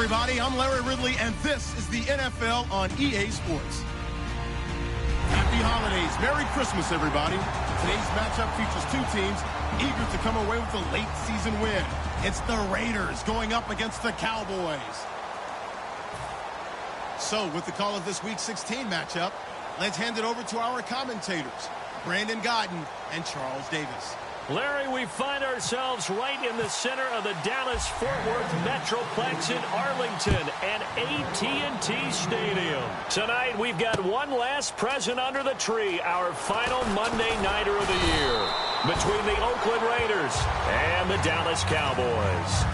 everybody. I'm Larry Ridley, and this is the NFL on EA Sports. Happy holidays. Merry Christmas, everybody. Today's matchup features two teams eager to come away with a late season win. It's the Raiders going up against the Cowboys. So, with the call of this Week 16 matchup, let's hand it over to our commentators, Brandon Godden and Charles Davis. Larry, we find ourselves right in the center of the Dallas-Fort Worth Metroplex in Arlington and AT&T Stadium. Tonight, we've got one last present under the tree, our final Monday Nighter of the year, between the Oakland Raiders and the Dallas Cowboys.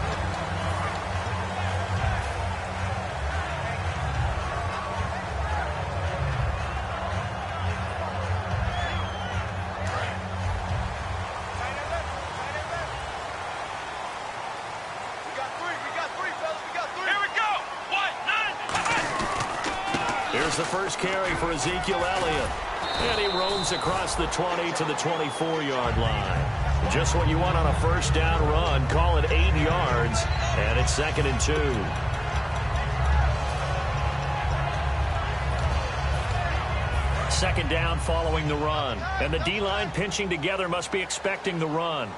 Here's the first carry for Ezekiel Elliott. And he roams across the 20 to the 24-yard line. Just what you want on a first down run. Call it 8 yards. And it's 2nd and 2. Second down following the run. And the D-line pinching together must be expecting the run.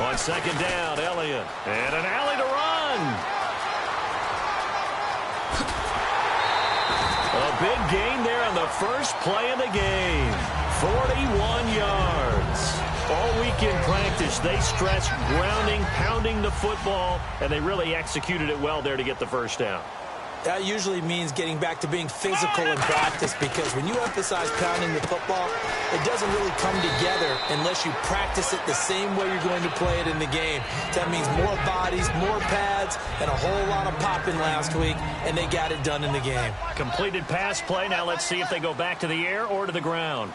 On second down, Elliott. And an alley to run. A big gain there on the first play of the game. 41 yards. All week in practice, they stressed grounding, pounding the football, and they really executed it well there to get the first down. That usually means getting back to being physical in practice, because when you emphasize pounding the football, it doesn't really come together unless you practice it the same way you're going to play it in the game. That means more bodies, more pads, and a whole lot of popping last week, and they got it done in the game. Completed pass play. Now let's see if they go back to the air or to the ground.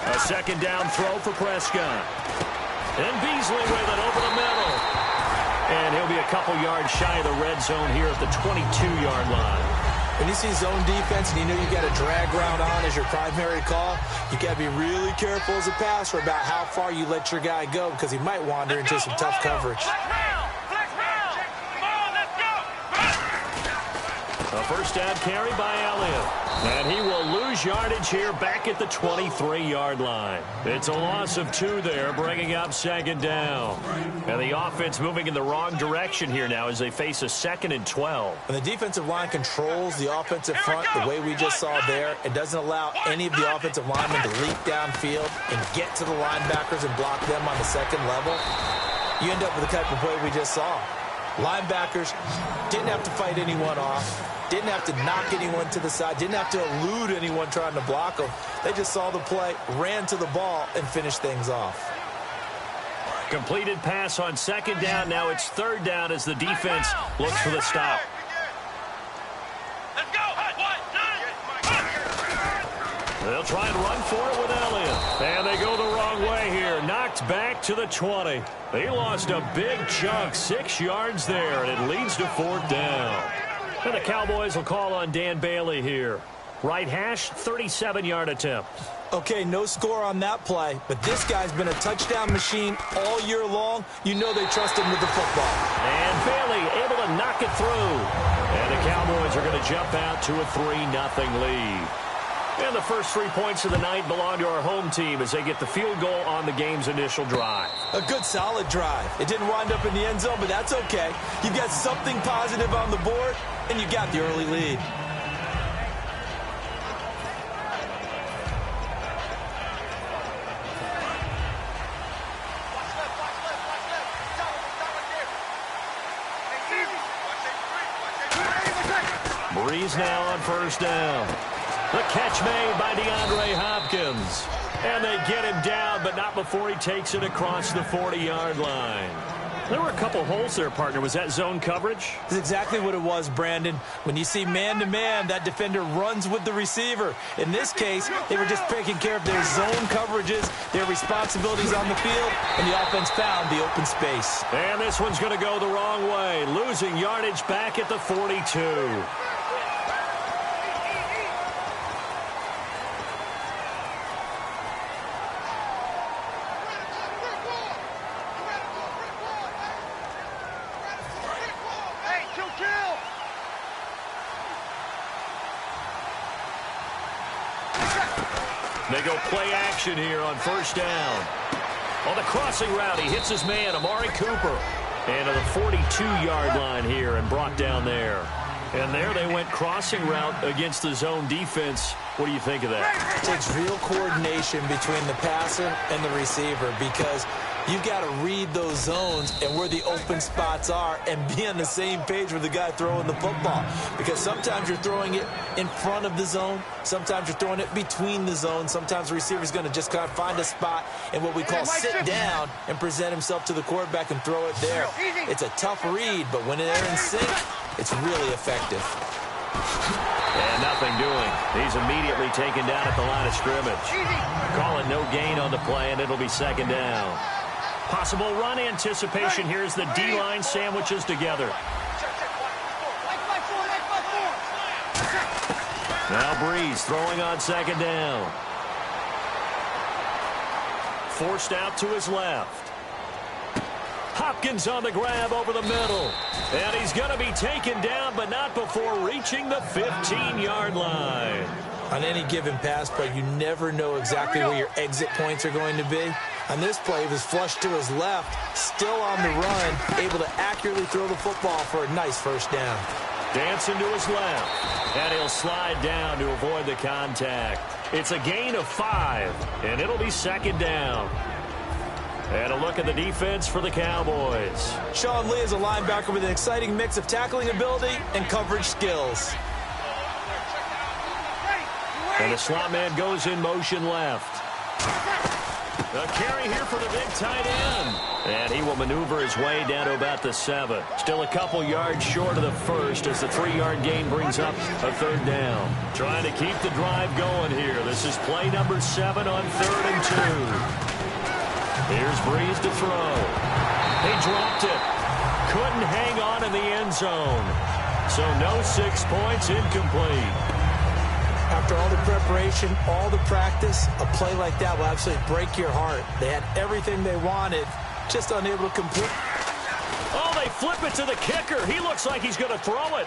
A second down throw for Prescott. And Beasley with it over the middle. And he'll be a couple yards shy of the red zone here at the 22-yard line. When you see zone defense and you know you got a drag route on as your primary call, you got to be really careful as a passer about how far you let your guy go, because he might wander into some tough coverage. A first down carry by Elliott. And he will lose yardage here back at the 23-yard line. It's a loss of 2 there, bringing up second down. And the offense moving in the wrong direction here now as they face a 2nd and 12. When the defensive line controls the offensive front the way we just saw there, it doesn't allow any of the offensive linemen to leap downfield and get to the linebackers and block them on the second level. You end up with the type of play we just saw. Linebackers didn't have to fight anyone off. Didn't have to knock anyone to the side. Didn't have to elude anyone trying to block them. They just saw the play, ran to the ball, and finished things off. Completed pass on second down. Now it's third down as the defense looks for the stop. Let's go. They'll try and run for it with Elliott. And they go the wrong way here. Knocked back to the 20. They lost a big chunk, 6 yards there, and it leads to 4th down. And the Cowboys will call on Dan Bailey here. Right hash, 37-yard attempt. Okay, no score on that play, but this guy's been a touchdown machine all year long. You know they trust him with the football. And Bailey able to knock it through. And the Cowboys are going to jump out to a 3-0 lead. And the first 3 points of the night belong to our home team as they get the field goal on the game's initial drive. A good, solid drive. It didn't wind up in the end zone, but that's okay. You've got something positive on the board, and you got the early lead. Breeze now on first down. The catch made by DeAndre Hopkins. And they get him down, but not before he takes it across the 40-yard line. There were a couple holes there, partner. Was that zone coverage? That's exactly what it was, Brandon. When you see man-to-man, that defender runs with the receiver. In this case, they were just taking care of their zone coverages, their responsibilities on the field, and the offense found the open space. And this one's going to go the wrong way, losing yardage back at the 42. They go play action here on first down. On the crossing route, he hits his man, Amari Cooper. And to the 42-yard line here and brought down there. And there they went crossing route against the zone defense. What do you think of that? It takes real coordination between the passer and the receiver because you've got to read those zones and where the open spots are and be on the same page with the guy throwing the football. Because sometimes you're throwing it in front of the zone. Sometimes you're throwing it between the zones. Sometimes the receiver's going to just kind of find a spot and what we call sit down and present himself to the quarterback and throw it there. It's a tough read, but when they're in sync, it's really effective. And nothing doing. He's immediately taken down at the line of scrimmage. Call it no gain on the play, and it'll be second down. Possible run anticipation. Here's the D-line sandwiches together. Now Breeze throwing on second down. Forced out to his left. Hopkins on the grab over the middle. And he's going to be taken down, but not before reaching the 15-yard line. On any given pass play, you never know exactly where your exit points are going to be. On this play, he was flushed to his left, still on the run, able to accurately throw the football for a nice first down. Dancing to his left, and he'll slide down to avoid the contact. It's a gain of 5, and it'll be second down. And a look at the defense for the Cowboys. Sean Lee is a linebacker with an exciting mix of tackling ability and coverage skills. And the slot man goes in motion left. A carry here for the big tight end. And he will maneuver his way down to about the 7. Still a couple yards short of the first as the 3-yard gain brings up a third down. Trying to keep the drive going here. This is play number 7 on 3rd and 2. Here's Breeze to throw. He dropped it. Couldn't hang on in the end zone. So no 6 points, incomplete. After all the preparation, all the practice, a play like that will absolutely break your heart. They had everything they wanted, just unable to complete. Oh, they flip it to the kicker. He looks like he's going to throw it.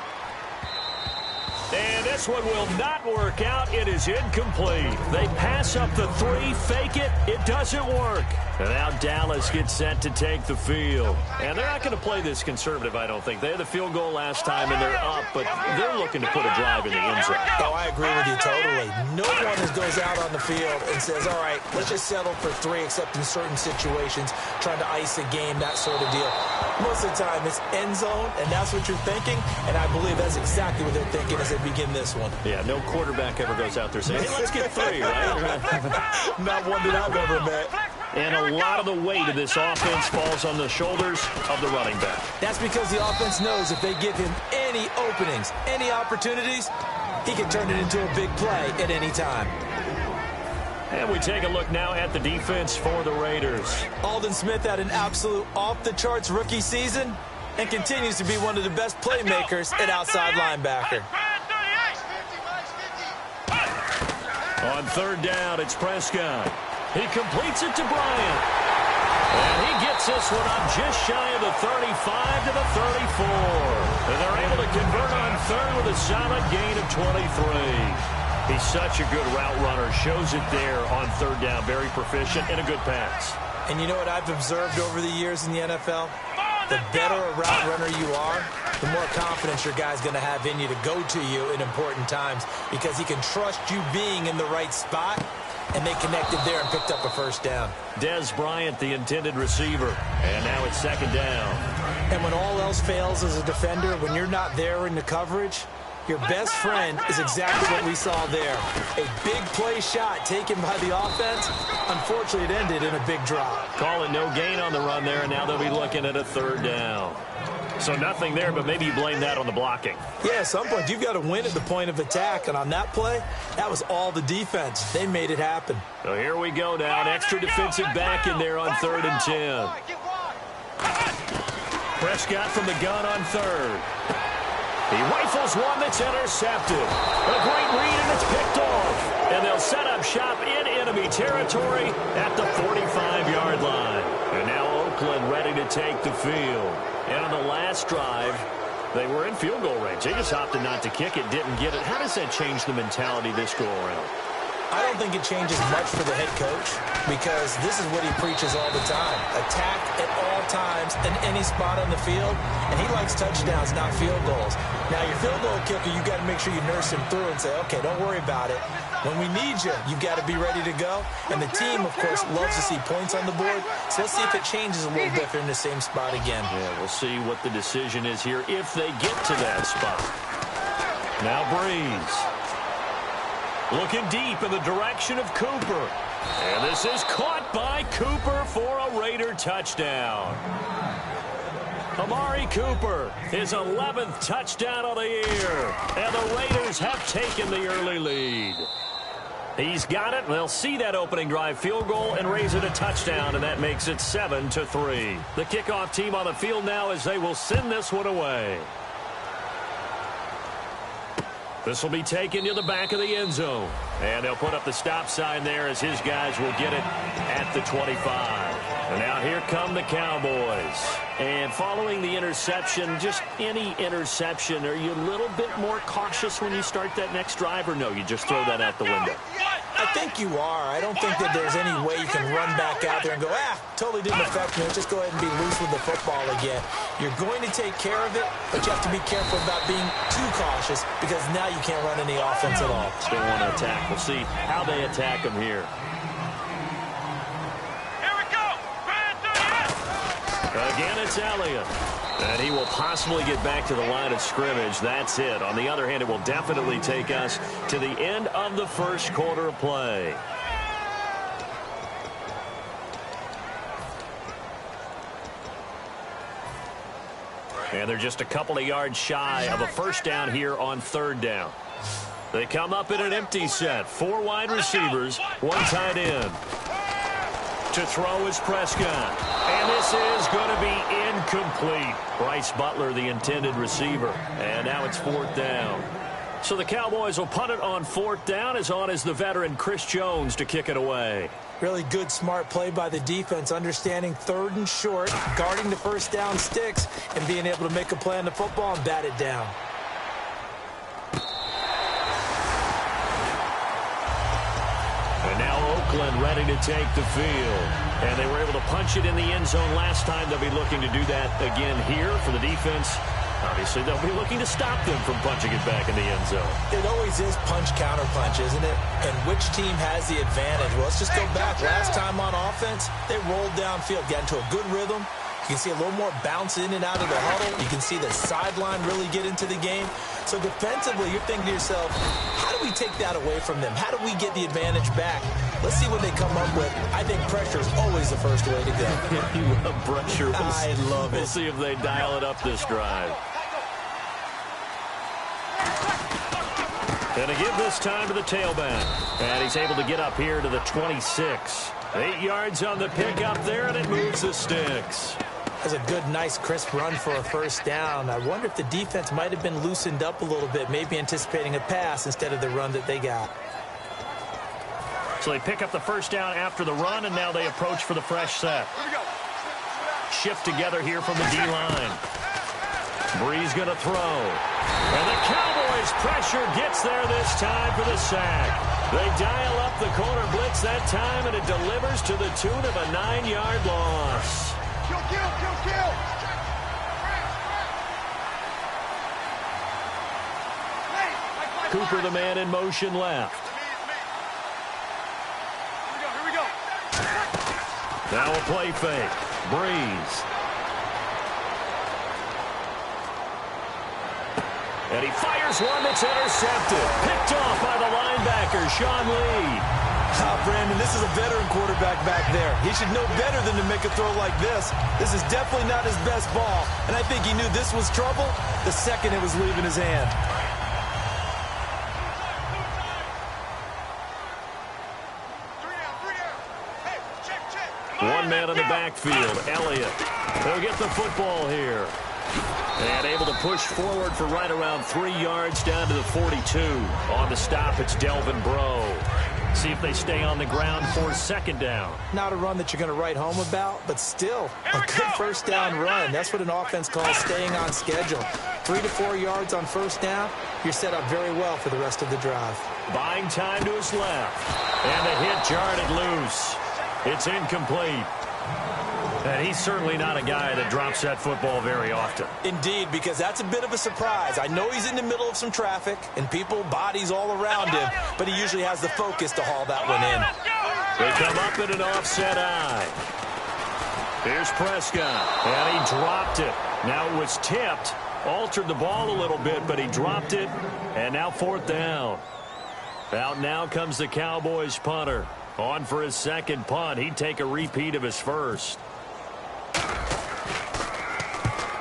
And this one will not work out. It is incomplete. They pass up the 3, fake it. It doesn't work. And now Dallas gets set to take the field. And they're not going to play this conservative, I don't think. They had the field goal last time, and they're up, but they're looking to put a drive in the end zone. Oh, I agree with you totally. No one goes out on the field and says, all right, let's just settle for 3, except in certain situations, trying to ice a game, that sort of deal. Most of the time, it's end zone, and that's what you're thinking, and I believe that's exactly what they're thinking as they begin this one. Yeah, no quarterback ever goes out there saying, hey, let's get 3, right? Not one that I've ever met. And a lot of the weight of this offense falls on the shoulders of the running back. That's because the offense knows if they give him any openings, any opportunities, he can turn it into a big play at any time. And we take a look now at the defense for the Raiders. Aldon Smith had an absolute off-the-charts rookie season and continues to be one of the best playmakers at outside linebacker. On 3rd down, it's Prescott. He completes it to Bryant. And he gets this one up just shy of the 35 to the 34. And they're able to convert on 3rd with a solid gain of 23. He's such a good route runner. Shows it there on 3rd down. Very proficient and a good pass. And you know what I've observed over the years in the NFL? The better a route runner you are, the more confidence your guy's going to have in you to go to you in important times because he can trust you being in the right spot. And they connected there and picked up a first down. Des Bryant, the intended receiver. And now it's 2nd down. And when all else fails as a defender, when you're not there in the coverage, your best friend is exactly what we saw there. A big play shot taken by the offense. Unfortunately, it ended in a big drop. Call it no gain on the run there, and now they'll be looking at a 3rd down. So nothing there, but maybe you blame that on the blocking. Yeah, at some point, you've got to win at the point of attack. And on that play, that was all the defense. They made it happen. So here we go now. An extra defensive back in there on 3rd and 10. Prescott from the gun on 3rd. He rifles one that's intercepted. A great read, and it's picked off. And they'll set up shop in enemy territory at the 45-yard line. And now Oakland ready to take the field. And on the last drive, they were in field goal range. They just opted not to kick it, didn't get it. How does that change the mentality this go around? I don't think it changes much for the head coach because this is what he preaches all the time. Attack at all times in any spot on the field, and he likes touchdowns, not field goals. Now, your field goal kicker, you got to make sure you nurse him through and say, okay, don't worry about it. When we need you, you've got to be ready to go. And the team, of course, loves to see points on the board, so let's see if it changes a little bit if they're in the same spot again. Yeah, we'll see what the decision is here if they get to that spot. Now Breeze. Looking deep in the direction of Cooper. And this is caught by Cooper for a Raider touchdown. Amari Cooper, his 11th touchdown of the year. And the Raiders have taken the early lead. He's got it. They'll see that opening drive field goal and raise it a touchdown, and that makes it 7-3. The kickoff team on the field now as they will send this one away. This will be taken to the back of the end zone. And they'll put up the stop sign there as his guys will get it at the 25. And now here come the Cowboys. And following the interception, just any interception, are you a little bit more cautious when you start that next drive, or no, you just throw that out the window? I think you are. I don't think that there's any way you can run back out there and go, totally didn't affect me. Just go ahead and be loose with the football again. You're going to take care of it, but you have to be careful about being too cautious because now you can't run any offense at all. Still want to attack. We'll see how they attack him here. Here we go. Again, it's Elliott. And he will possibly get back to the line of scrimmage. That's it. On the other hand, it will definitely take us to the end of the first quarter of play. And they're just a couple of yards shy of a first down here on third down. They come up in an empty set. 4 wide receivers, 1 tight end. To throw is Prescott. And this is going to be incomplete. Bryce Butler, the intended receiver. And now it's 4th down. So the Cowboys will punt it on 4th down. As on is the veteran Chris Jones to kick it away. Really good, smart play by the defense, understanding 3rd and short, guarding the first down sticks, and being able to make a play on the football and bat it down. And now Oakland ready to take the field. And they were able to punch it in the end zone last time. They'll be looking to do that again here for the defense. Obviously, they'll be looking to stop them from punching it back in the end zone. It always is punch-counter-punch, isn't it? And which team has the advantage? Well, let's just go back. Last time on offense, they rolled downfield, got into a good rhythm. You can see a little more bounce in and out of the huddle. You can see the sideline really get into the game. So defensively, you're thinking to yourself, how do we take that away from them? How do we get the advantage back? Let's see what they come up with. I think pressure is always the first way to go. You love pressure. I love it. We'll see if they dial it up this drive. And to give this time to the tailback. And he's able to get up here to the 26. 8 yards on the pickup there, and it moves the sticks. That's a good, nice, crisp run for a first down. I wonder if the defense might have been loosened up a little bit, maybe anticipating a pass instead of the run that they got. So they pick up the first down after the run, and now they approach for the fresh set. Shift together here from the D-line. Breeze going to throw. And the Cowboys pressure gets there this time for the sack. They dial up the corner blitz that time, and it delivers to the tune of a 9-yard loss. Kill. Cooper, the man in motion left. Here we go. Now a play fake. Breeze. And he fires one that's intercepted. Picked off by the linebacker, Sean Lee. Brandon, this is a veteran quarterback back there. He should know better than to make a throw like this. This is definitely not his best ball, and I think he knew this was trouble the second it was leaving his hand. One man in the backfield, Elliott. He'll get the football here. And able to push forward for right around 3 yards down to the 42. On the stop, it's Delvin Breaux. See if they stay on the ground for second down. Not a run that you're going to write home about, but still a good first down run. That's what an offense calls staying on schedule. 3 to 4 yards on first down, you're set up very well for the rest of the drive. Buying time to his left. And the hit jarred it loose. It's incomplete. And he's certainly not a guy that drops that football very often. Indeed, because that's a bit of a surprise. I know he's in the middle of some traffic and people, bodies all around him, but he usually has the focus to haul that one in. They come up in an offset eye. Here's Prescott, and he dropped it. Now it was tipped, altered the ball a little bit, but he dropped it, and now fourth down. Out now comes the Cowboys punter. On for his second punt. He'd take a repeat of his first.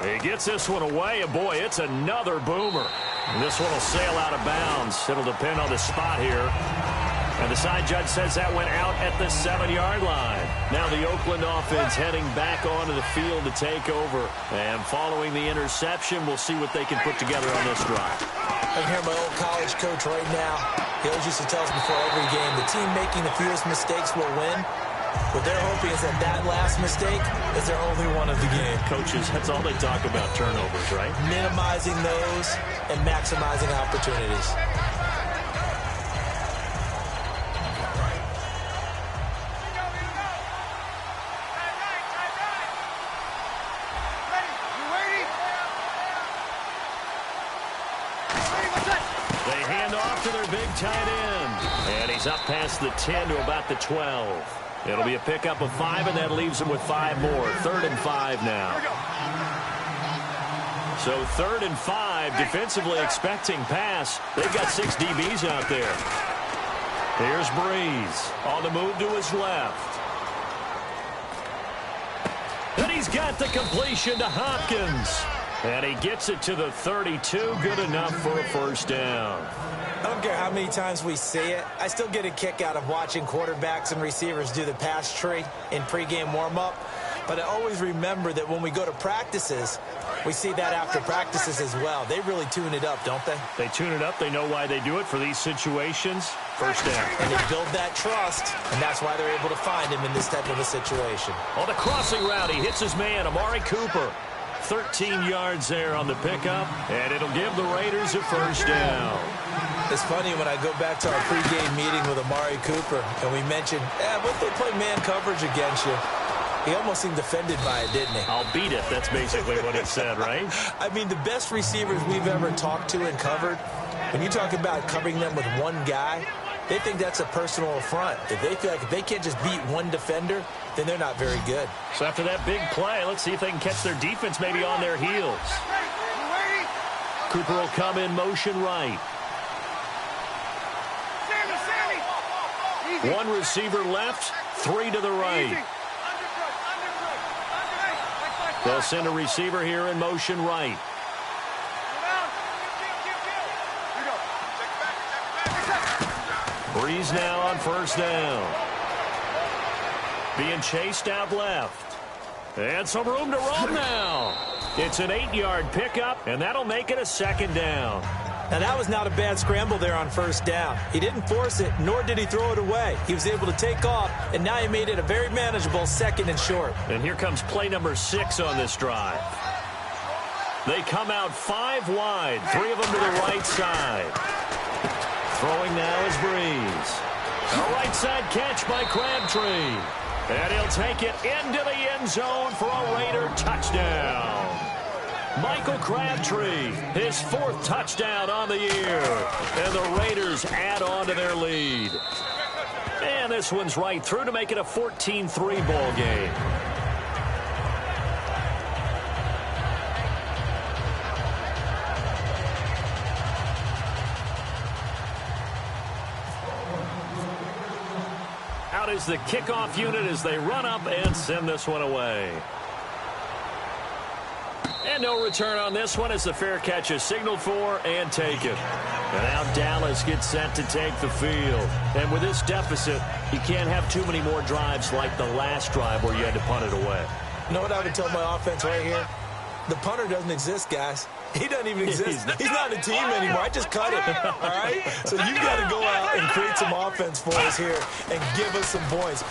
He gets this one away, and boy, it's another boomer. And this one will sail out of bounds. It'll depend on the spot here. And the side judge says that went out at the 7-yard line. Now the Oakland offense heading back onto the field to take over. And following the interception, we'll see what they can put together on this drive. I can hear my old college coach right now. He always used to tell us before every game, the team making the fewest mistakes will win. What they're hoping is that that last mistake is their only one of the game. Coaches, that's all they talk about, turnovers, right? Minimizing those and maximizing opportunities. They hand off to their big tight end. And he's up past the 10 to about the 12. It'll be a pickup of 5, and that leaves him with 5 more. 3rd and 5 now. So 3rd and 5, defensively expecting pass. They've got 6 DBs out there. Here's Breeze on the move to his left. And he's got the completion to Hopkins. And he gets it to the 32. Good enough for a first down. I don't care how many times we see it. I still get a kick out of watching quarterbacks and receivers do the pass tree in pregame warm-up. But I always remember that when we go to practices, we see that after practices as well. They really tune it up, don't they? They tune it up. They know why they do it for these situations. First down. And they build that trust, and that's why they're able to find him in this type of a situation. On the crossing route, he hits his man, Amari Cooper. 13 yards there on the pickup, and it'll give the Raiders a first down. It's funny when I go back to our pregame meeting with Amari Cooper, and we mentioned, what if they play man coverage against you? He almost seemed offended by it, didn't he? I'll beat it. That's basically what he said, right? I mean, the best receivers we've ever talked to and covered, when you talk about covering them with one guy, they think that's a personal affront. If they feel like if they can't just beat one defender, then they're not very good. So after that big play, let's see if they can catch their defense maybe on their heels. Cooper will come in motion right. One receiver left, 3 to the right. They'll send a receiver here in motion right. Breeze now on first down. Being chased out left. And some room to roam now. It's an 8-yard pickup, and that'll make it a second down. Now, that was not a bad scramble there on first down. He didn't force it, nor did he throw it away. He was able to take off, and now he made it a very manageable 2nd and short. And here comes play number 6 on this drive. They come out 5 wide, 3 of them to the right side. Throwing now is Breeze. A right side catch by Crabtree. And he'll take it into the end zone for a Raider touchdown. Michael Crabtree, his 4th touchdown on the year. And the Raiders add on to their lead. And this one's right through to make it a 14-3 ball game. Out is the kickoff unit as they run up and send this one away. And no return on this one as the fair catch is signaled for and taken. And now Dallas gets set to take the field. And with this deficit, you can't have too many more drives like the last drive where you had to punt it away. You know what I would tell my offense right here? The punter doesn't exist, guys. He doesn't even exist. He's not a team anymore. I just cut him, all right? So you've got to go out and create some offense for us here and give us some points.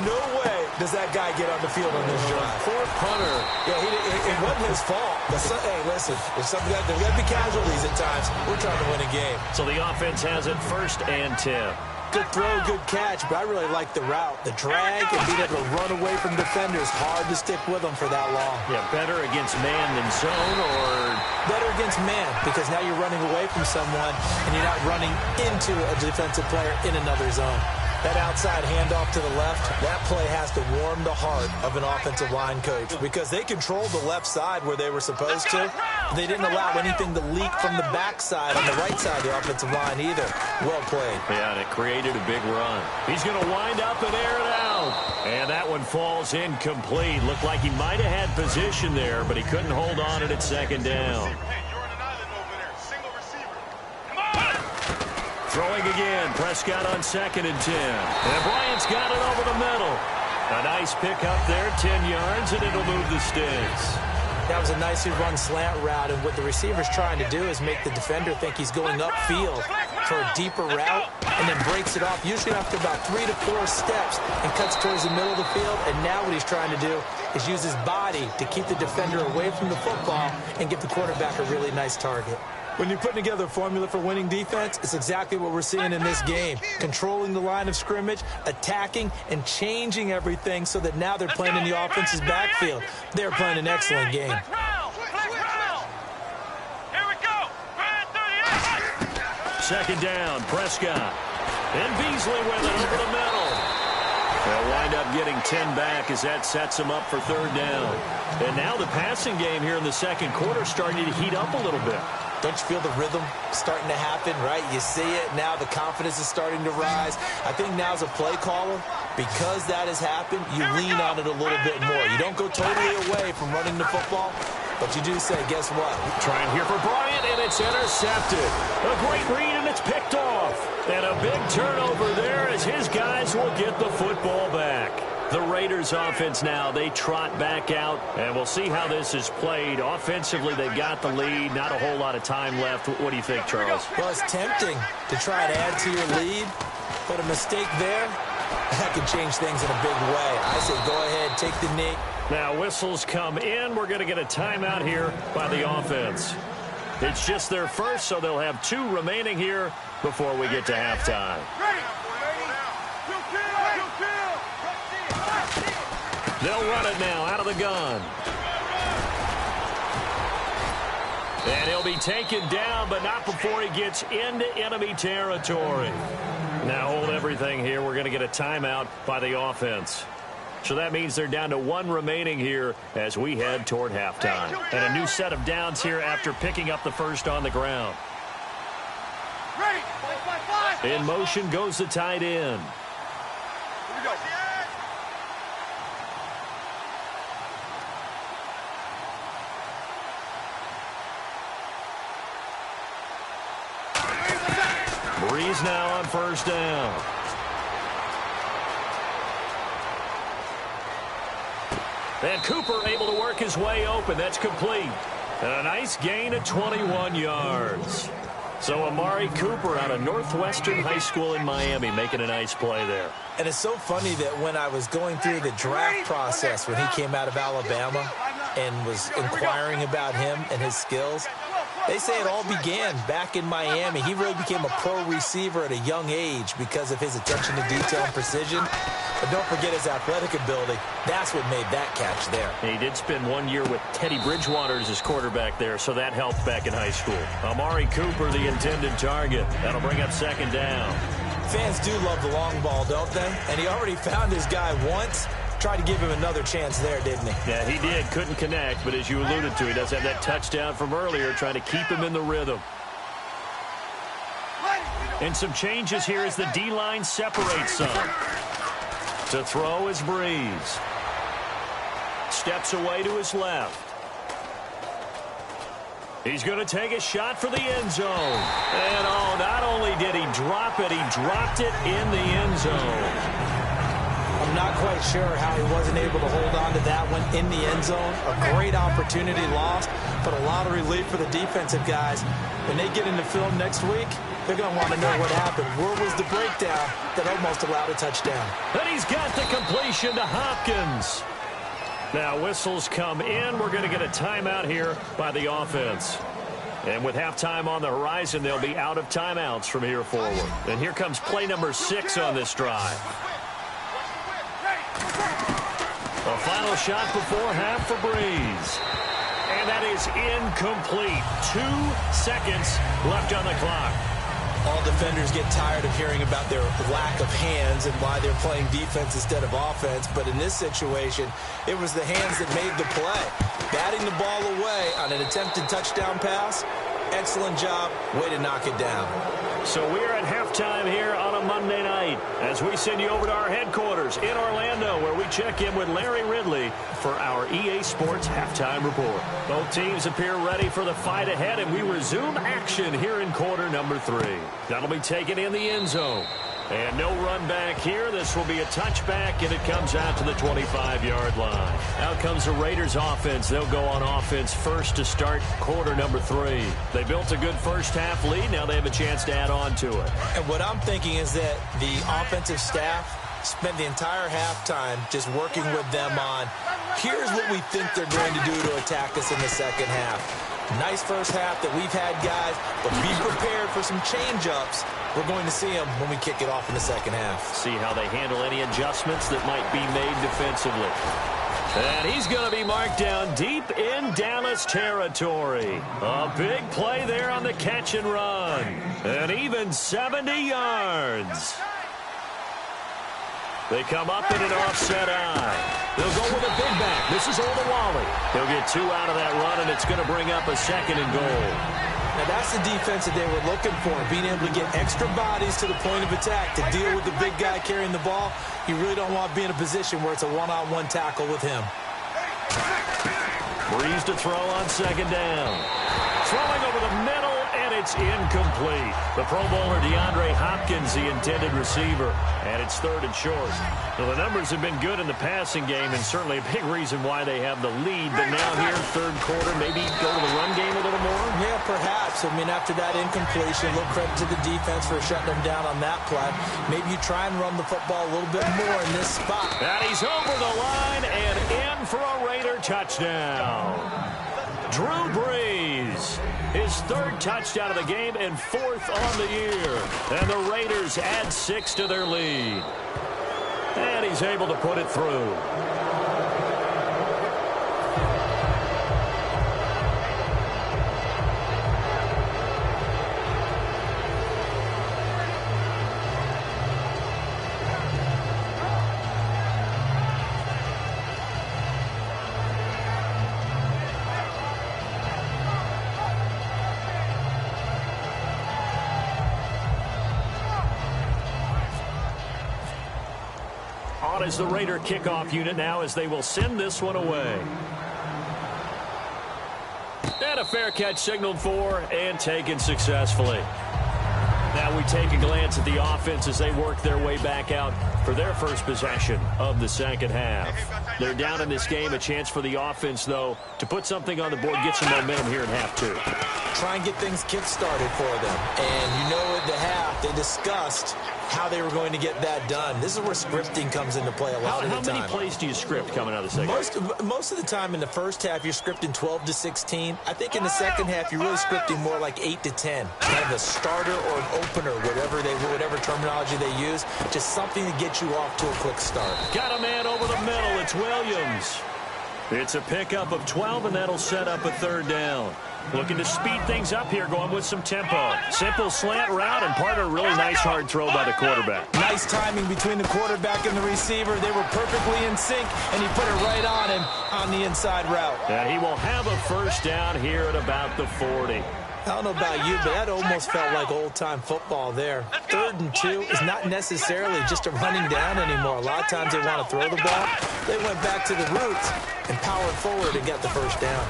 No way does that guy get on the field on this drive. Poor punter. Yeah, it wasn't his fault. Hey, listen, there's got to be casualties at times. We're trying to win a game. So the offense has it 1st and 10. Good throw, good catch, but I really like the route. The drag and being able to run away from defenders, hard to stick with them for that long. Yeah, better against man than zone, or better against man, because now you're running away from someone and you're not running into a defensive player in another zone. That outside handoff to the left, that play has to warm the heart of an offensive line coach because they controlled the left side where they were supposed to. They didn't allow anything to leak from the backside on the right side of the offensive line either. Well played. Yeah, and it created a big run. He's going to wind up and air it out. And that one falls incomplete. Looked like he might have had position there, but he couldn't hold on at 2nd down. Throwing again, Prescott on 2nd and 10. And Bryant's got it over the middle. A nice pickup there, 10 yards, and it'll move the sticks. That was a nicely run slant route, and what the receiver's trying to do is make the defender think he's going upfield for a deeper route, and then breaks it off, usually after about 3 to 4 steps, and cuts towards the middle of the field. And now what he's trying to do is use his body to keep the defender away from the football and give the quarterback a really nice target. When you're putting together a formula for winning defense, it's exactly what we're seeing in this game. Controlling the line of scrimmage, attacking, and changing everything so that now they're playing in the offense's backfield. They're playing an excellent game. Here we go. 2nd down, Prescott. And Beasley with it over the middle. They'll wind up getting 10 back as that sets them up for 3rd down. And now the passing game here in the 2nd quarter starting to heat up a little bit. Don't you feel the rhythm starting to happen, right? You see it. Now the confidence is starting to rise. I think now as a play caller, because that has happened, you lean on it a little bit more. You don't go totally away from running the football, but you do say, guess what? Trying here for Bryant, and it's intercepted. A great read, and it's picked off. And a big turnover there as his guys will get the football back. The Raiders offense now, they trot back out, and we'll see how this is played. Offensively, they've got the lead. Not a whole lot of time left. What do you think, Charles? Well, it's tempting to try and add to your lead, but a mistake there, that could change things in a big way. I say go ahead, take the knee. Now whistles come in. We're going to get a timeout here by the offense. It's just their first, so they'll have 2 remaining here before we get to halftime. They'll run it now out of the gun. And he'll be taken down, but not before he gets into enemy territory. Now hold everything here. We're going to get a timeout by the offense. So that means they're down to 1 remaining here as we head toward halftime. And a new set of downs here after picking up the first on the ground. In motion goes the tight end. Breeze now on 1st down. And Cooper able to work his way open. That's complete. And a nice gain of 21 yards. So Amari Cooper out of Northwestern High School in Miami making a nice play there. And it's so funny that when I was going through the draft process when he came out of Alabama and was inquiring about him and his skills, they say it all began back in Miami. He really became a pro receiver at a young age because of his attention to detail and precision. But don't forget his athletic ability. That's what made that catch there. He did spend 1 year with Teddy Bridgewater as his quarterback there, so that helped back in high school. Amari Cooper, the intended target. That'll bring up 2nd down. Fans do love the long ball, don't they? And he already found his guy once. Tried to give him another chance there, didn't he? Yeah, he did. Couldn't connect, but as you alluded to, he does have that touchdown from earlier, trying to keep him in the rhythm. And some changes here as the D-line separates some. To throw is Breeze. Steps away to his left. He's going to take a shot for the end zone. And, oh, not only did he drop it, he dropped it in the end zone. not quite sure how he wasn't able to hold on to that one in the end zone. A great opportunity lost, but a lot of relief for the defensive guys. When they get into film next week, they're going to want to know what happened. Where was the breakdown that almost allowed a touchdown? And he's got the completion to Hopkins. Now whistles come in. We're going to get a timeout here by the offense. And with halftime on the horizon, they'll be out of timeouts from here forward. And here comes play number 6 on this drive. A final shot before half for Breeze. And that is incomplete. 2 seconds left on the clock. All defenders get tired of hearing about their lack of hands and why they're playing defense instead of offense. But in this situation, it was the hands that made the play. Batting the ball away on an attempted touchdown pass, excellent job. Way to knock it down. So we're at halftime here on a Monday night as we send you over to our headquarters in Orlando, where we check in with Larry Ridley for our EA Sports Halftime Report. Both teams appear ready for the fight ahead, and we resume action here in quarter number 3. That'll be taken in the end zone. And no run back here. This will be a touchback, and it comes out to the 25-yard line. Out comes the Raiders offense. They'll go on offense first to start quarter number 3. They built a good first-half lead. Now they have a chance to add on to it. And what I'm thinking is that the offensive staff spent the entire halftime just working with them on, here's what we think they're going to do to attack us in the second half. Nice first half that we've had, guys, but be prepared for some change-ups. We're going to see them when we kick it off in the second half. See how they handle any adjustments that might be made defensively. And he's going to be marked down deep in Dallas territory. A big play there on the catch and run. And even 70 yards. They come up in an offset eye. They'll go with a big back. This is Olawale. He'll get 2 out of that run, and it's going to bring up a 2nd and goal. Now, that's the defense that they were looking for, being able to get extra bodies to the point of attack to deal with the big guy carrying the ball. You really don't want to be in a position where it's a one-on-one tackle with him. Breeze to throw on 2nd down. Throwing over the middle, and it's incomplete. The Pro Bowler DeAndre Hopkins, the intended receiver, and it's 3rd and short. Well, the numbers have been good in the passing game, and certainly a big reason why they have the lead. But now here, 3rd quarter, maybe go to the run game a little more? Yeah, perhaps. I mean, after that incompletion, a little credit to the defense for shutting them down on that play. Maybe you try and run the football a little bit more in this spot. And he's over the line and in for a Raider touchdown. Drew Brees, his 3rd touchdown of the game and 4th on the year. And the Raiders add 6 to their lead. And he's able to put it through. On is the Raider kickoff unit now as they will send this one away. And a fair catch signaled for and taken successfully. Now we take a glance at the offense as they work their way back out for their first possession of the second half. They're down in this game. A chance for the offense, though, to put something on the board, get some momentum here in half 2. Try and get things kick-started for them. And you know at the half, they discussed how they were going to get that done. This is where scripting comes into play a lot of the time. How many plays do you script coming out of the second half? Most of the time in the first half, you're scripting 12 to 16. I think in the second half, you're really scripting more like 8 to 10. Kind of a starter or an opener, whatever terminology they use. Just something to get you off to a quick start. Got a man over the middle. It's Williams. It's a pickup of 12, and that'll set up a 3rd down. Looking to speed things up here, going with some tempo. Simple slant route, and part of a really nice hard throw by the quarterback. Nice timing between the quarterback and the receiver. They were perfectly in sync, and he put it right on him on the inside route. And he will have a 1st down here at about the 40. I don't know about you, but that almost felt like old-time football there. 3rd and 2 is not necessarily just a running down anymore. A lot of times they want to throw the ball. They went back to the roots and powered forward and got the 1st down.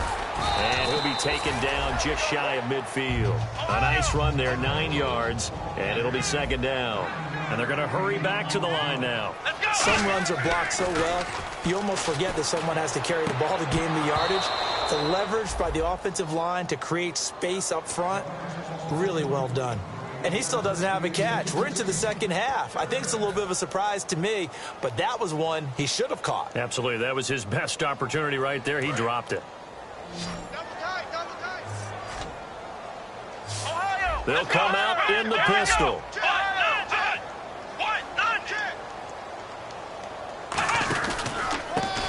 And he'll be taken down just shy of midfield. A nice run there, 9 yards, and it'll be second down. And they're going to hurry back to the line now. Some runs are blocked so well, you almost forget that someone has to carry the ball to gain the yardage. The leverage by the offensive line to create space up front, really well done. And he still doesn't have a catch. We're into the second half. I think it's a little bit of a surprise to me, but that was one he should have caught. Absolutely. That was his best opportunity right there. He dropped it. They'll come out in the pistol.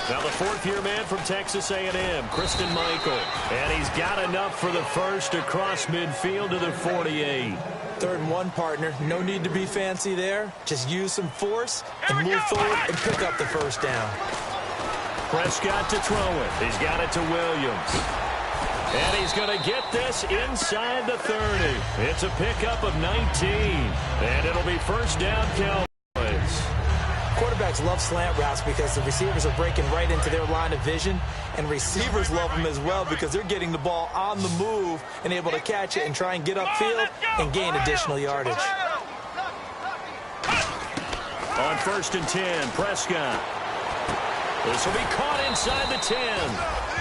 Now the fourth-year man from Texas A&M, Kristen Michael. And he's got enough for the first across midfield to the 48. 3rd and 1, partner. No need to be fancy there. Just use some force and move forward and pick up the first down. Prescott to throw it. He's got it to Williams. And he's going to get this inside the 30. It's a pickup of 19. And it'll be first down, Cowboys. Quarterbacks love slant routes because the receivers are breaking right into their line of vision, and receivers love them as well because they're getting the ball on the move and able to catch it and try and get upfield and gain additional yardage. On 1st and 10, Prescott. This will be caught inside the 10.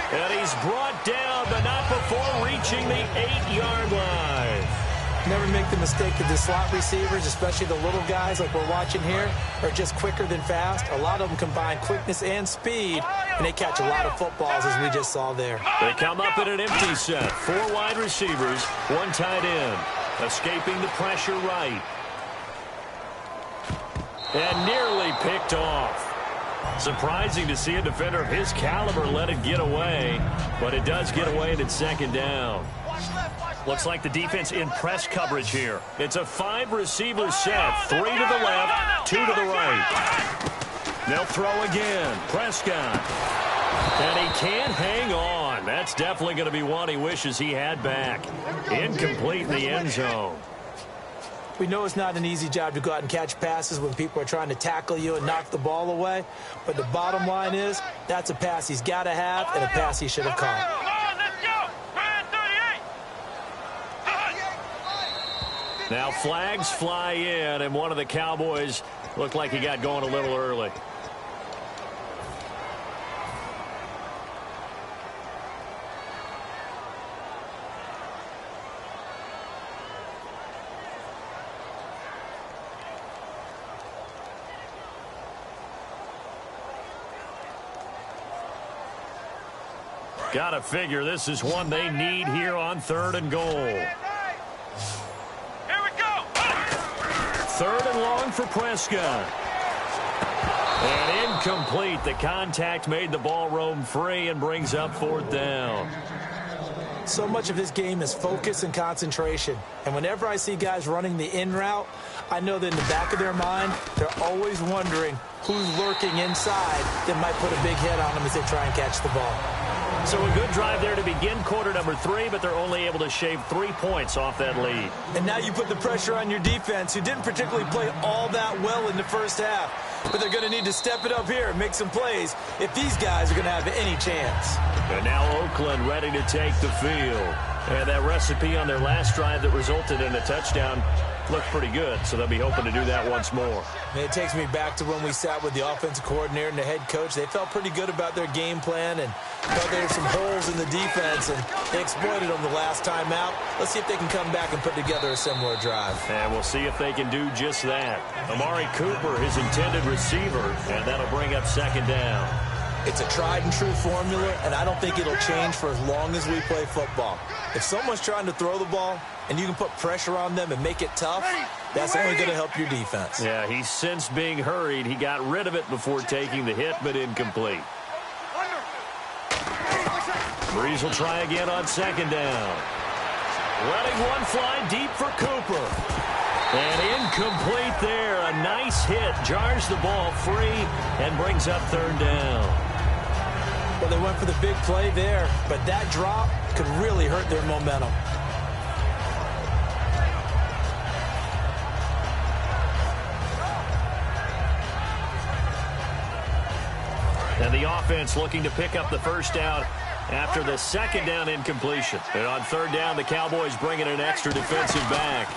And he's brought down, but not before reaching the 8-yard line. Never make the mistake that the slot receivers, especially the little guys like we're watching here, are just quicker than fast. A lot of them combine quickness and speed, and they catch a lot of footballs, as we just saw there. They come up in an empty set. 4 wide receivers, 1 tight end. Escaping the pressure right. And nearly picked off. Surprising to see a defender of his caliber let it get away, but it does get away and it's second down. Looks like the defense in press coverage here. It's a 5-receiver set. 3 to the left, 2 to the right. They'll throw again. Prescott. And he can't hang on. That's definitely going to be one he wishes he had back. Incomplete in the end zone. We know it's not an easy job to go out and catch passes when people are trying to tackle you and knock the ball away. But the bottom line is, that's a pass he's got to have and a pass he should have caught. Now flags fly in, and one of the Cowboys looked like he got going a little early. Got to figure this is one they need here on 3rd and goal. 3rd and long for Prescott. And incomplete. The contact made the ball roam free and brings up 4th down. So much of this game is focus and concentration. And whenever I see guys running the in route, I know that in the back of their mind, they're always wondering who's lurking inside that might put a big hit on them as they try and catch the ball. So a good drive there to begin quarter number 3, but they're only able to shave 3 points off that lead. And now you put the pressure on your defense, who didn't particularly play all that well in the first half. But they're going to need to step it up here and make some plays if these guys are going to have any chance. And now Oakland ready to take the field. And that recipe on their last drive that resulted in a touchdown looked pretty good, so they'll be hoping to do that once more. And it takes me back to when we sat with the offensive coordinator and the head coach. They felt pretty good about their game plan and thought there were some holes in the defense, and they exploited them the last time out. Let's see if they can come back and put together a similar drive. And we'll see if they can do just that. Amari Cooper, his intended receiver, and that'll bring up second down. It's a tried-and-true formula, and I don't think it'll change for as long as we play football. If someone's trying to throw the ball and you can put pressure on them and make it tough, that's only going to help your defense. Yeah, he's since being hurried. He got rid of it before taking the hit, but incomplete. Breeze will try again on second down. Letting one fly deep for Cooper. And incomplete there. A nice hit. Jars the ball free and brings up 3rd down. Well, they went for the big play there, but that drop could really hurt their momentum. And the offense looking to pick up the first down after the second down incompletion. And on third down, the Cowboys bring in an extra defensive back.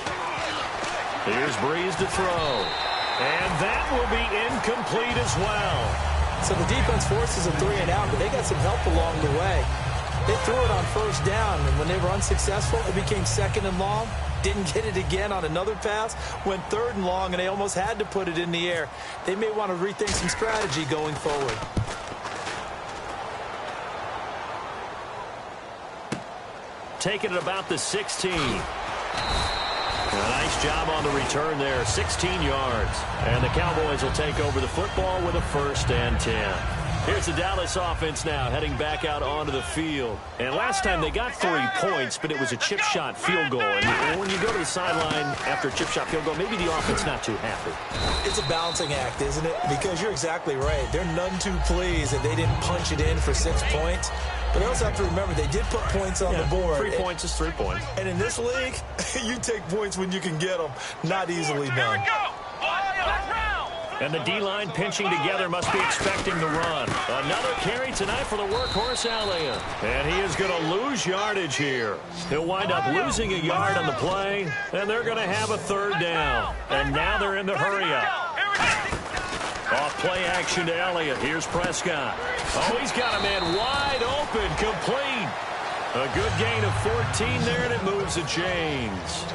Here's Breeze to throw. And that will be incomplete as well. So the defense forces a 3-and-out, but they got some help along the way. They threw it on first down, and when they were unsuccessful, it became second and long. Didn't get it again on another pass. Went third and long, and they almost had to put it in the air. They may want to rethink some strategy going forward. Taking it about the 16. A nice job on the return there, 16 yards. And the Cowboys will take over the football with a 1st and 10. Here's the Dallas offense now heading back out onto the field. And last time they got 3 points, but it was a chip shot field goal. And when you go to the sideline after a chip shot field goal, maybe the offense not too happy. It's a balancing act, isn't it? Because you're exactly right. They're none too pleased that they didn't punch it in for 6 points. But they also have to remember they did put points on the board. 3 points is 3 points. And in this league, you take points when you can get them. Not easily done. And the D-line pinching together must be expecting the run. Another carry tonight for the workhorse Elliott. And he is going to lose yardage here. He'll wind up losing a yard on the play, and they're going to have a 3rd down. And now they're in the hurry-up. Off play action to Elliott. Here's Prescott. Oh, he's got a man wide open, complete. A good gain of 14 there, and it moves the chains.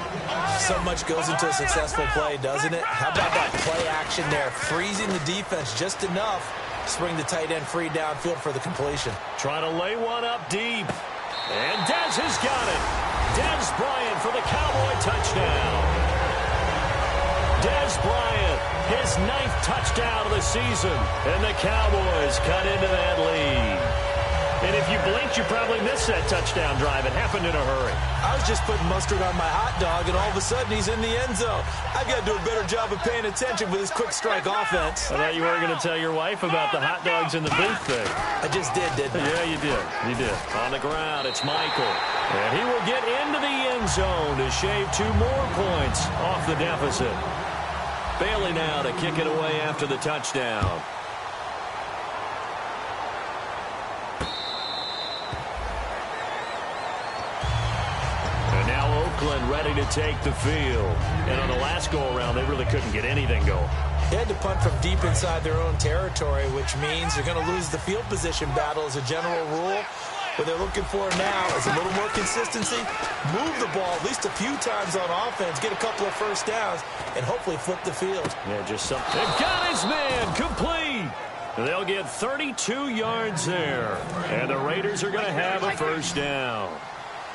So much goes into a successful play, doesn't it? How about that play action there? Freezing the defense just enough to bring the tight end free downfield for the completion. Trying to lay one up deep. And Dez has got it. Dez Bryant for the Cowboy touchdown. Dez Bryant, his 9th touchdown of the season. And the Cowboys cut into that lead. And if you blinked, you probably missed that touchdown drive. It happened in a hurry. I was just putting mustard on my hot dog, and all of a sudden he's in the end zone. I've got to do a better job of paying attention with this quick strike offense. I thought you were going to tell your wife about the hot dogs in the booth thing. I just did, didn't I? Yeah, you did. You did. On the ground, it's Michael. And he will get into the end zone to shave 2 more points off the deficit. Bailey now to kick it away after the touchdown. Oakland ready to take the field. And on the last go-around, they really couldn't get anything going. They had to punt from deep inside their own territory, which means they're going to lose the field position battle as a general rule. What they're looking for now is a little more consistency, move the ball at least a few times on offense, get a couple of first downs, and hopefully flip the field. Yeah, just something. They've got his man complete. They'll get 32 yards there. And the Raiders are going to have a 1st down.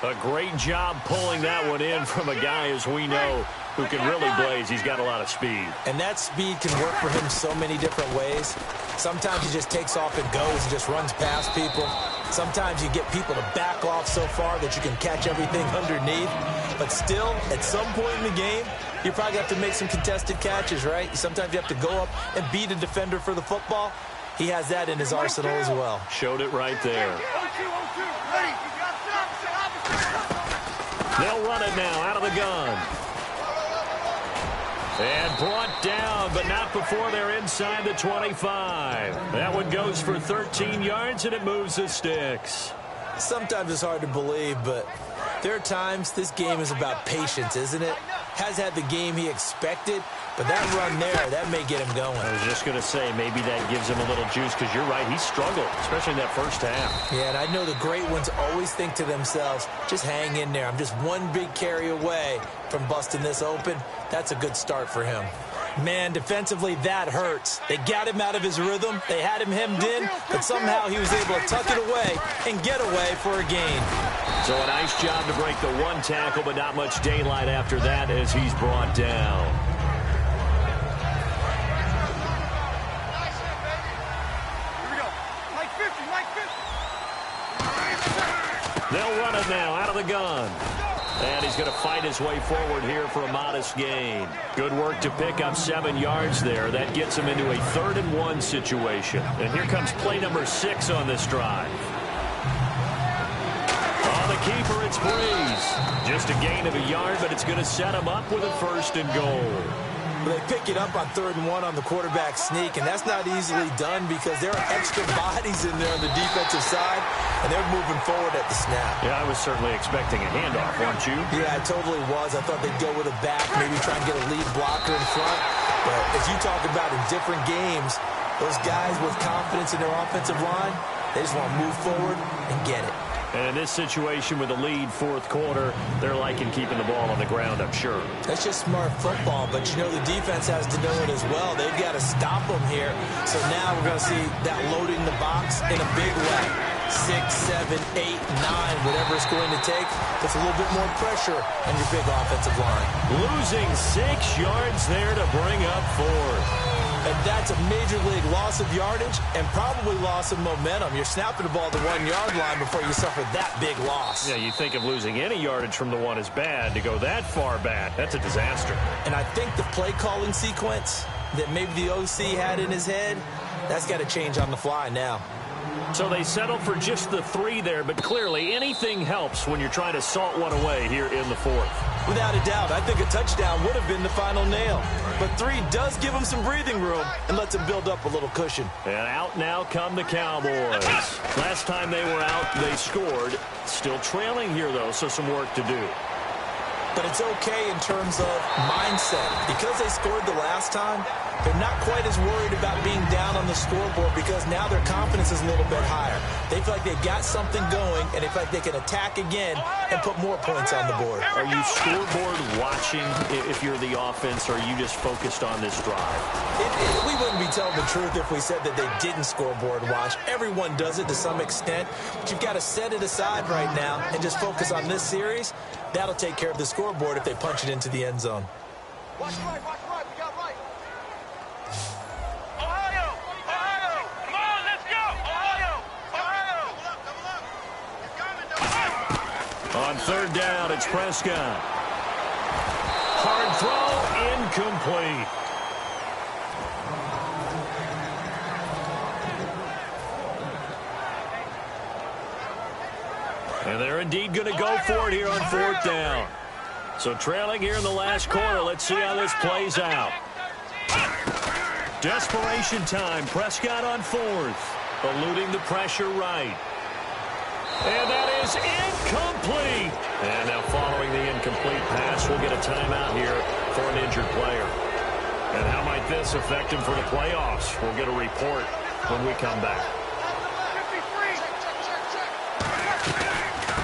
A great job pulling that one in from a guy, as we know, who can really blaze. He's got a lot of speed. And that speed can work for him so many different ways. Sometimes he just takes off and goes and just runs past people. Sometimes you get people to back off so far that you can catch everything underneath. But still, at some point in the game, you probably have to make some contested catches, right? Sometimes you have to go up and beat a defender for the football. He has that in his arsenal as well. Showed it right there. They'll run it now out of the gun. And brought down, but not before they're inside the 25. That one goes for 13 yards, and it moves the sticks. Sometimes it's hard to believe, but there are times this game is about patience, isn't it? Has had the game he expected, but that run there, that may get him going. I was just going to say, maybe that gives him a little juice, because you're right, he struggled, especially in that first half. Yeah, and I know the great ones always think to themselves, just hang in there. I'm just one big carry away from busting this open. That's a good start for him. Man, defensively, that hurts. They got him out of his rhythm. They had him hemmed in, but somehow he was able to tuck it away and get away for a gain. So a nice job to break the 1 tackle, but not much daylight after that as he's brought down. They'll run it now out of the gun. And he's going to fight his way forward here for a modest gain. Good work to pick up 7 yards there. That gets him into a 3rd and 1 situation. And here comes play number 6 on this drive. On the keeper, it's Breeze. Just a gain of a yard, but it's going to set him up with a 1st and goal. Well, they pick it up on 3rd and 1 on the quarterback sneak, and that's not easily done because there are extra bodies in there on the defensive side, and they're moving forward at the snap. Yeah, I was certainly expecting a handoff, weren't you? Yeah, I totally was. I thought they'd go with a back, maybe try and get a lead blocker in front. But as you talk about in different games, those guys with confidence in their offensive line, they just want to move forward and get it. And in this situation with a lead 4th quarter, they're liking keeping the ball on the ground, I'm sure. That's just smart football, but you know the defense has to know it as well. They've got to stop them here. So now we're going to see that loading the box in a big way. 6, 7, 8, 9, whatever it's going to take. Puts a little bit more pressure on your big offensive line. Losing 6 yards there to bring up 4th. And that's a major league loss of yardage and probably loss of momentum. You're snapping the ball to the 1-yard line before you suffer that big loss. Yeah, you think of losing any yardage from the 1 is bad. To go that far back, that's a disaster. And I think the play calling sequence that maybe the OC had in his head, that's got to change on the fly now. So they settle for just the 3 there, but clearly anything helps when you're trying to salt one away here in the 4th. Without a doubt, I think a touchdown would have been the final nail. But 3 does give them some breathing room and lets them build up a little cushion. And out now come the Cowboys. Last time they were out, they scored. Still trailing here, though, so some work to do. But it's okay in terms of mindset. Because they scored the last time, they're not quite as worried about being down on the scoreboard because now their confidence is a little bit higher. They feel like they've got something going, and they feel like they can attack again and put more points on the board. Are you scoreboard watching if you're the offense, or are you just focused on this drive? We wouldn't be telling the truth if we said that they didn't scoreboard watch. Everyone does it to some extent, but you've got to set it aside right now and just focus on this series. That'll take care of the scoreboard if they punch it into the end zone. Watch right, we got right. Ohio! Come on, let's go! Ohio! Double up. On 3rd down, it's Prescott. Hard throw, incomplete. And they're indeed going to go for it here on 4th down. So trailing here in the last quarter. Let's see how this plays out. Desperation time. Prescott on 4th. Eluding the pressure right. And that is incomplete. And now following the incomplete pass, we'll get a timeout here for an injured player. And how might this affect him for the playoffs? We'll get a report when we come back.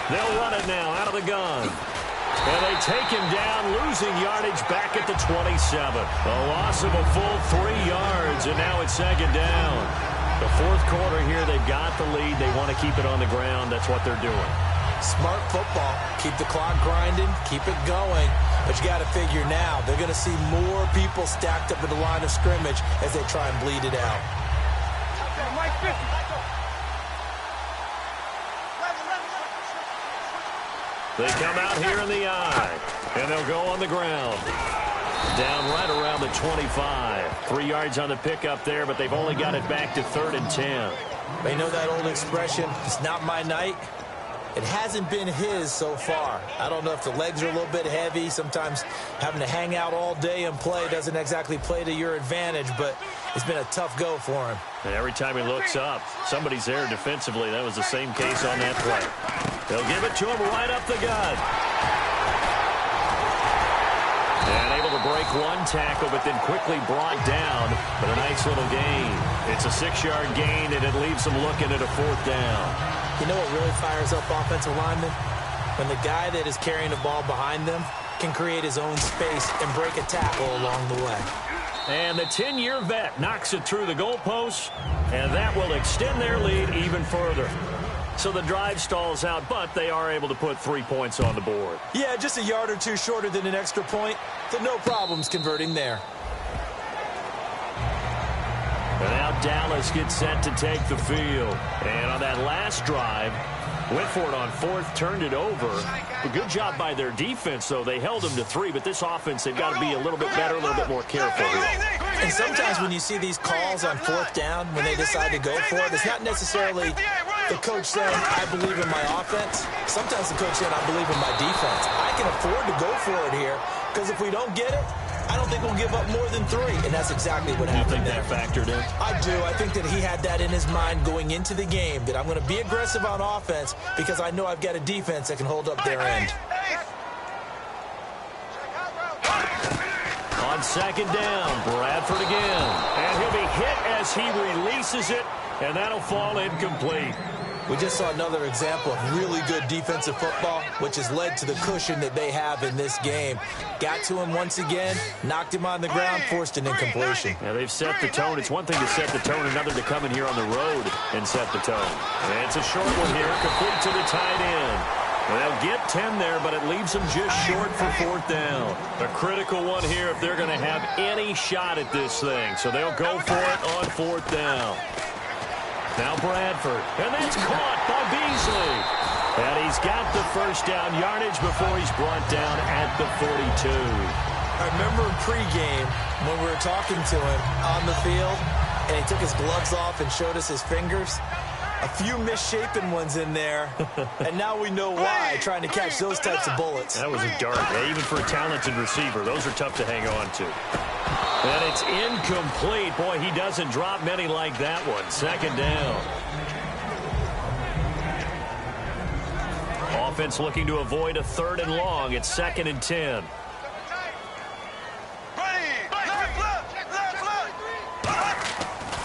They'll run it now out of the gun. And they take him down, losing yardage back at the 27. A loss of a full 3 yards, and now it's 2nd down. The 4th quarter here, they've got the lead. They want to keep it on the ground. That's what they're doing. Smart football. Keep the clock grinding. Keep it going. But you got to figure now, they're going to see more people stacked up at the line of scrimmage as they try and bleed it out. Mike 50. They come out here in the eye, and they'll go on the ground. Down right around the 25. 3 yards on the pickup there, but they've only got it back to 3rd and 10. They know that old expression, it's not my night. It hasn't been his so far. I don't know if the legs are a little bit heavy. Sometimes having to hang out all day and play doesn't exactly play to your advantage, but it's been a tough go for him. And every time he looks up, somebody's there defensively. That was the same case on that play. They'll give it to him right up the gut. And able to break one tackle, but then quickly brought down. But a nice little gain. It's a 6-yard gain, and it leaves them looking at a 4th down. You know what really fires up offensive linemen? When the guy that is carrying the ball behind them can create his own space and break a tackle along the way. And the 10-year vet knocks it through the goalpost, and that will extend their lead even further. So the drive stalls out, but they are able to put 3 points on the board. Yeah, just a yard or two shorter than an extra point, so no problems converting there. And now Dallas gets set to take the field. And on that last drive, went for it on 4th, turned it over. A good job by their defense, though. They held them to 3, but this offense, they've got to be a little bit better, a little bit more careful here. And sometimes when you see these calls on 4th down, when they decide to go for it, it's not necessarily the coach saying, I believe in my offense. Sometimes the coach saying, I believe in my defense. I can afford to go for it here, because if we don't get it, I don't think we'll give up more than 3, and that's exactly what happened there. You think that factored in? I do. I think that he had that in his mind going into the game, that I'm going to be aggressive on offense because I know I've got a defense that can hold up their end. On second down, Bradford again. And he'll be hit as he releases it, and that'll fall incomplete. We just saw another example of really good defensive football, which has led to the cushion that they have in this game. Got to him once again, knocked him on the ground, forced an incompletion. Yeah, they've set the tone. It's one thing to set the tone, another to come in here on the road and set the tone. And it's a short one here, complete to the tight end. They'll get 10 there, but it leaves them just short for 4th down. A critical one here if they're going to have any shot at this thing. So they'll go for it on 4th down. Now Bradford, and that's caught by Beasley. And he's got the first down yardage before he's brought down at the 42. I remember in pregame when we were talking to him on the field, and he took his gloves off and showed us his fingers. A few misshapen ones in there, and now we know why, trying to catch those types of bullets. That was a dart. Hey, even for a talented receiver, those are tough to hang on to. And it's incomplete. Boy, he doesn't drop many like that one. Second down. Offense looking to avoid a 3rd and long. It's 2nd and 10.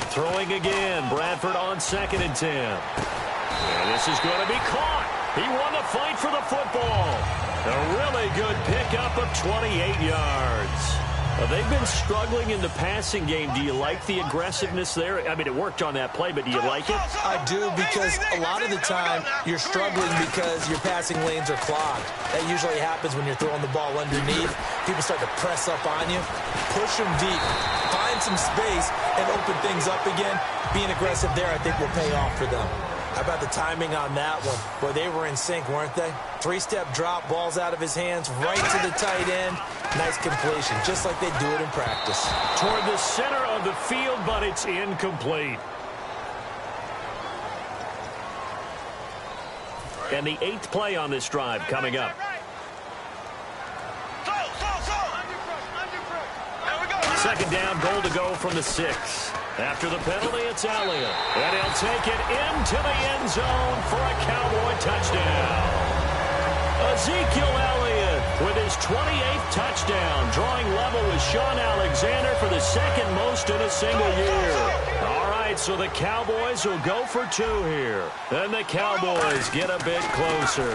Throwing again. Bradford on 2nd and 10. And this is going to be caught. He won the fight for the football. A really good pickup of 28 yards. They've been struggling in the passing game. Do you like the aggressiveness there? I mean, it worked on that play, but do you like it? I do, because a lot of the time you're struggling because your passing lanes are clogged. That usually happens when you're throwing the ball underneath. People start to press up on you. Push them deep. Find some space and open things up again. Being aggressive there, I think, will pay off for them. How about the timing on that one? Boy, they were in sync, weren't they? 3-step drop, balls out of his hands, right to the tight end. Nice completion, just like they do it in practice. Toward the center of the field, but it's incomplete. And the 8th play on this drive coming up. Second down, goal to go from the 6. After the penalty, it's Elliott. And he'll take it into the end zone for a Cowboy touchdown. Ezekiel Elliott with his 28th touchdown, drawing level with Sean Alexander for the 2nd most in a single year. All right, so the Cowboys will go for 2 here. And the Cowboys get a bit closer.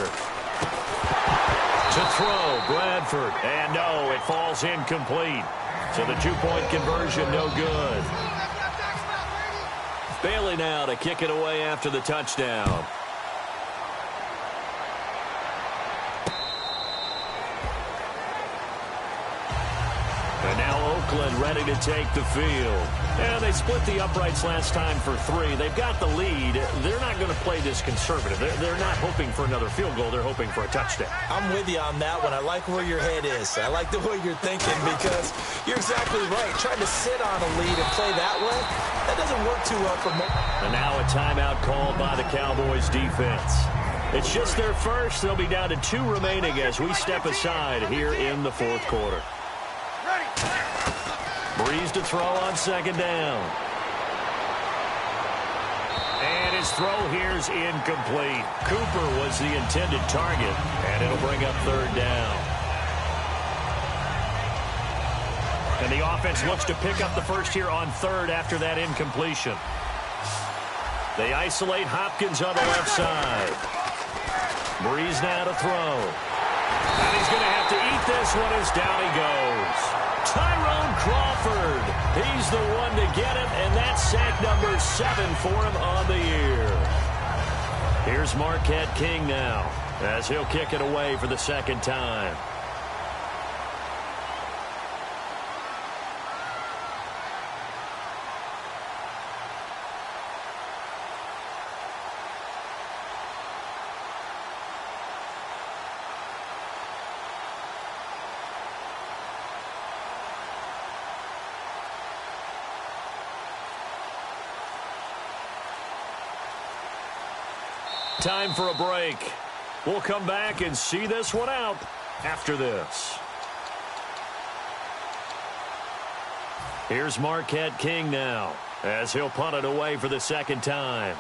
To throw, Bradford. And no, it falls incomplete. So the 2-point conversion, no good. Bailey now to kick it away after the touchdown. And now Oakland ready to take the field. And they split the uprights last time for 3. They've got the lead. They're not going to play this conservative. They're not hoping for another field goal. They're hoping for a touchdown. I'm with you on that one. I like where your head is. I like the way you're thinking, because you're exactly right. Trying to sit on a lead and play that way, that doesn't work too well for most. And now a timeout called by the Cowboys defense. It's just their first. They'll be down to 2 remaining as we step aside here in the 4th quarter. Breeze to throw on second down. And his throw here's incomplete. Cooper was the intended target, and it'll bring up 3rd down. And the offense looks to pick up the first here on 3rd after that incompletion. They isolate Hopkins on the left side. Breeze now to throw. And he's going to have to eat this one as down he goes. Tyrone Crawford, he's the one to get it, and that's sack number 7 for him on the year. Here's Marquette King now, as he'll kick it away for the 2nd time. Time for a break. We'll come back and see this one out after this. Here's Marquette King now, as he'll punt it away for the second time.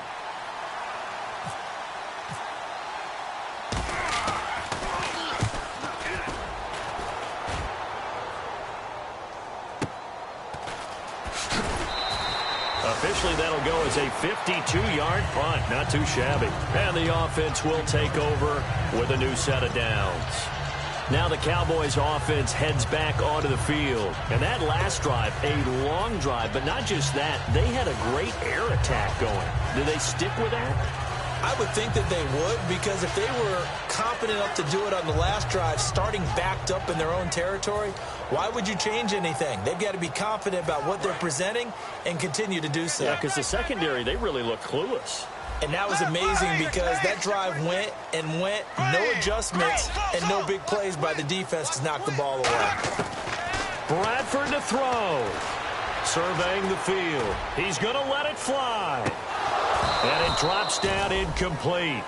Officially, that'll go as a 52-yard punt. Not too shabby. And the offense will take over with a new set of downs. Now the Cowboys offense heads back onto the field. And that last drive, a long drive, but not just that. They had a great air attack going. Do they stick with that? I would think that they would, because if they were confident enough to do it on the last drive, starting backed up in their own territory, why would you change anything? They've got to be confident about what they're presenting and continue to do so. Yeah, because the secondary, they really look clueless. And that was amazing because that drive went and went, no adjustments, and no big plays by the defense to knock the ball away. Bradford to throw. Surveying the field. He's going to let it fly. And it drops down incomplete.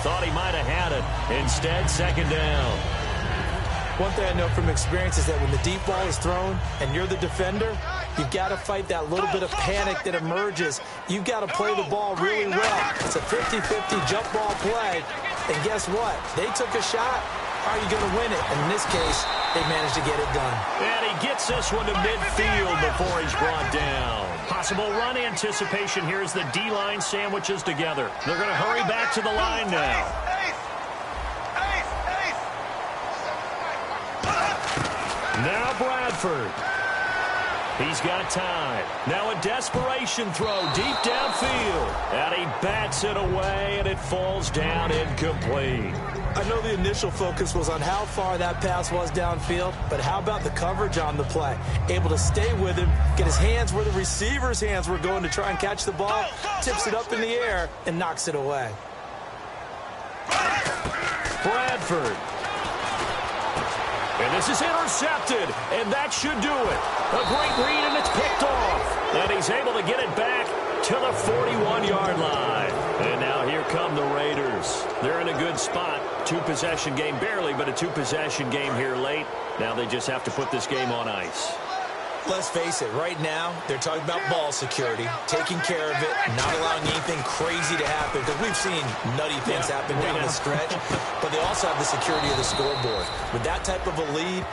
Thought he might have had it. Instead, second down. One thing I know from experience is that when the deep ball is thrown and you're the defender, you've got to fight that little bit of panic that emerges. You've got to play the ball really well. It's a 50-50 jump ball play. And guess what? They took a shot. How are you going to win it? And in this case, they managed to get it done. And he gets this one to midfield before he's brought down. Possible run anticipation here as the D-line sandwiches together. They're going to hurry back to the line now. Now Bradford. He's got time. Now a desperation throw deep downfield. And he bats it away, and it falls down incomplete. I know the initial focus was on how far that pass was downfield, but how about the coverage on the play? Able to stay with him, get his hands where the receiver's hands were going to try and catch the ball, tips it up in the air, and knocks it away. Bradford. And this is intercepted, and that should do it. A great read, and it's picked off. And he's able to get it back to the 41-yard line. And now here come the Raiders. They're in a good spot. Two-possession game, barely, but a two-possession game here late. Now they just have to put this game on ice. Let's face it, right now, they're talking about ball security, taking care of it, not allowing anything crazy to happen, because we've seen nutty things happen down the stretch, but they also have the security of the scoreboard. With that type of a lead,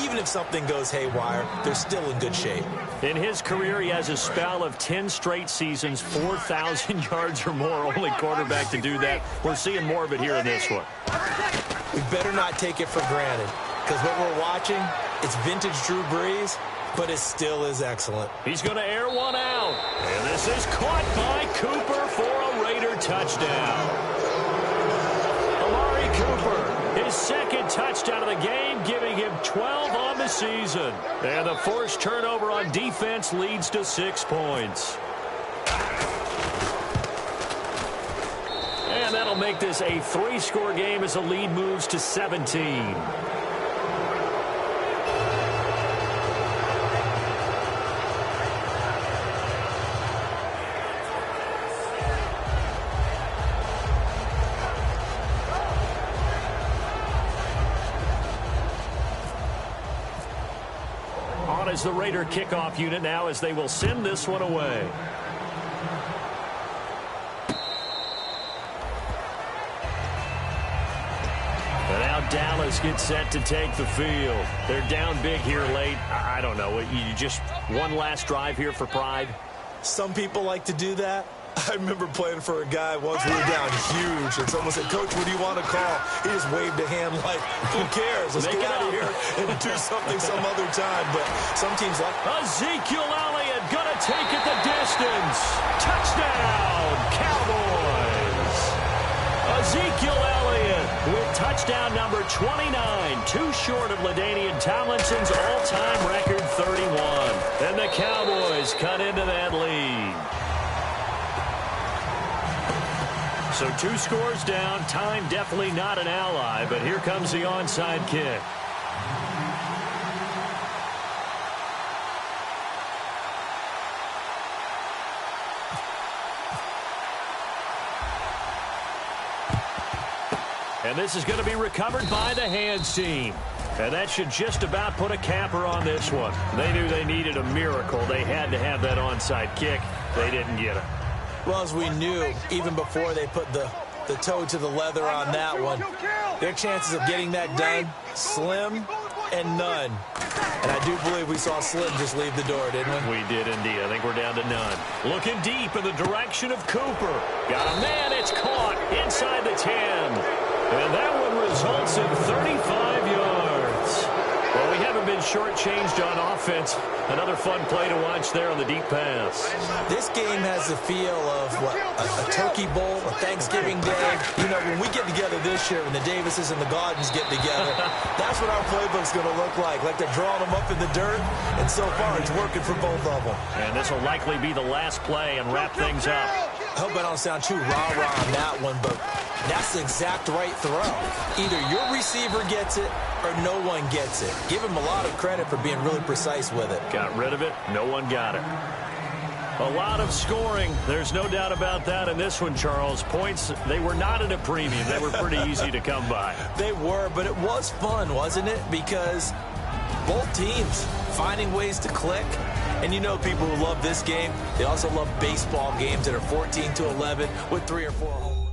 even if something goes haywire, they're still in good shape. In his career, he has a spell of 10 straight seasons, 4,000 yards or more, only quarterback to do that. We're seeing more of it here in this one. We better not take it for granted, because what we're watching, it's vintage Drew Brees, but it still is excellent. He's going to air one out. And this is caught by Cooper for a Raider touchdown. Amari Cooper, his second touchdown of the game, giving him 12 on the season. And the forced turnover on defense leads to 6 points. And that'll make this a 3-score game as the lead moves to 17. Is the Raider kickoff unit now as they will send this one away. And now Dallas gets set to take the field. They're down big here late. I don't know. You just one last drive here for pride? Some people like to do that. I remember playing for a guy once. We were down huge, and someone said, "Coach, what do you want to call?" He just waved a hand like, "Who cares? Let's get out of here and do something some other time." But some teams like Ezekiel Elliott gonna take it the distance. Touchdown, Cowboys! Ezekiel Elliott with touchdown number 29, too short of LaDainian Tomlinson's all-time record 31. And the Cowboys cut into that lead. So 2 scores down. Time definitely not an ally, but here comes the onside kick. And this is going to be recovered by the hands team. And that should just about put a capper on this one. They knew they needed a miracle. They had to have that onside kick. They didn't get it. Well, as we knew, even before they put the toe to the leather on that one, their chances of getting that done, slim and none. And I do believe we saw Slim just leave the door, didn't we? We did indeed. I think we're down to none. Looking deep in the direction of Cooper. Got a man. It's caught inside the 10. And that one results in 35 yards. Well, we haven't been shortchanged on offense. Another fun play to watch there on the deep pass. This game has the feel of, what, a turkey bowl, a Thanksgiving day. You know, when we get together this year and the Davises and the Gardens get together, that's what our playbook's going to look like they're drawing them up in the dirt, and so far it's working for both of them. And this will likely be the last play and wrap things up. I hope I don't sound too rah-rah on that one, but that's the exact right throw. Either your receiver gets it or no one gets it. Give him a lot of credit for being really precise with it. Got rid of it. No one got it. A lot of scoring. There's no doubt about that in this one, Charles. Points, they were not at a premium. They were pretty easy to come by. They were, but it was fun, wasn't it? Because both teams finding ways to click. And you know people who love this game, they also love baseball games that are 14-11 with 3 or 4 home runs.